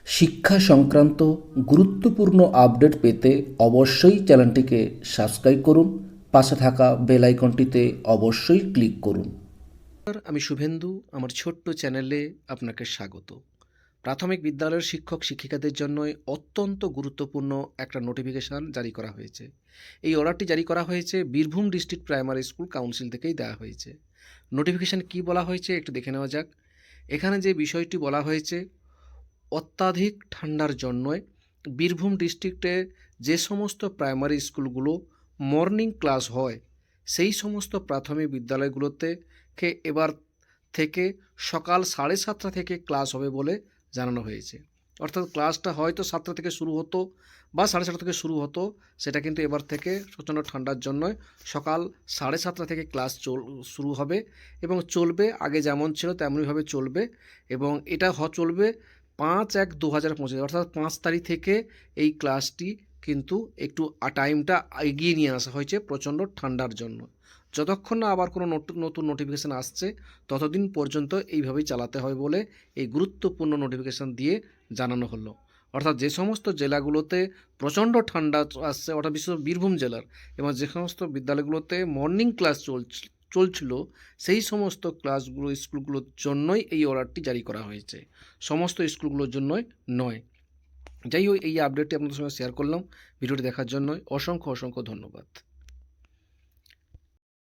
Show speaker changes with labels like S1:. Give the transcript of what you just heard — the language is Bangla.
S1: শিক্ষা সংক্রান্ত গুরুত্বপূর্ণ আপডেট পেতে অবশ্যই চ্যানেলটিকে সাবস্ক্রাইব করুন, পাশে থাকা বেল আইকনটিতে অবশ্যই ক্লিক করুন। আমি শুভেন্দু, আমার ছোট্ট চ্যানেলে আপনাকে স্বাগত। প্রাথমিক বিদ্যালয়ের শিক্ষক শিক্ষিকাদের জন্য অত্যন্ত গুরুত্বপূর্ণ একটা নোটিফিকেশান জারি করা হয়েছে। এই অর্ডারটি জারি করা হয়েছে Birbhum district primary school council থেকেই দেওয়া হয়েছে। নোটিফিকেশান কি বলা হয়েছে একটু দেখে নেওয়া যাক। এখানে যে বিষয়টি বলা হয়েছে, অত্যাধিক ঠান্ডার জন্য বীরভূম ডিস্ট্রিক্টে যে সমস্ত প্রাইমারি স্কুলগুলো মর্নিং ক্লাস হয় সেই সমস্ত প্রাথমিক বিদ্যালয়গুলোতে এবার থেকে সকাল 7:30 থেকে ক্লাস হবে বলে জানানো হয়েছে। অর্থাৎ ক্লাসটা হয়তো 7টা থেকে শুরু হতো বা 7:30 থেকে শুরু হতো, সেটা কিন্তু এবার থেকে প্রচণ্ড ঠান্ডার জন্য সকাল 7:30 থেকে ক্লাস শুরু হবে এবং চলবে, আগে যেমন ছিল তেমনইভাবে চলবে। এবং এটা চলবে 5/1/2025, অর্থাৎ 5 তারিখ থেকে এই ক্লাসটি কিন্তু একটু টাইমটা এগিয়ে নিয়ে আসা হয়েছে প্রচণ্ড ঠান্ডার জন্য। যতক্ষণ না আবার কোনো নতুন নোটিফিকেশান আসছে ততদিন পর্যন্ত এইভাবেই চালাতে হবে বলে এই গুরুত্বপূর্ণ নোটিফিকেশান দিয়ে জানানো হলো। অর্থাৎ যে সমস্ত জেলাগুলোতে প্রচণ্ড ঠান্ডা আসছে, অর্থাৎ বিশেষ বীরভূম জেলার, এবং যে সমস্ত বিদ্যালয়গুলোতে মর্নিং ক্লাস চলছিল সেই সমস্ত স্কুলগুলোর জন্যই এই অর্ডারটি জারি করা হয়েছে, সমস্ত স্কুলগুলোর জন্যই নয়। যাই হোক, এই আপডেটটি আপনাদের সঙ্গে শেয়ার করলাম। ভিডিওটি দেখার জন্য অসংখ্য ধন্যবাদ।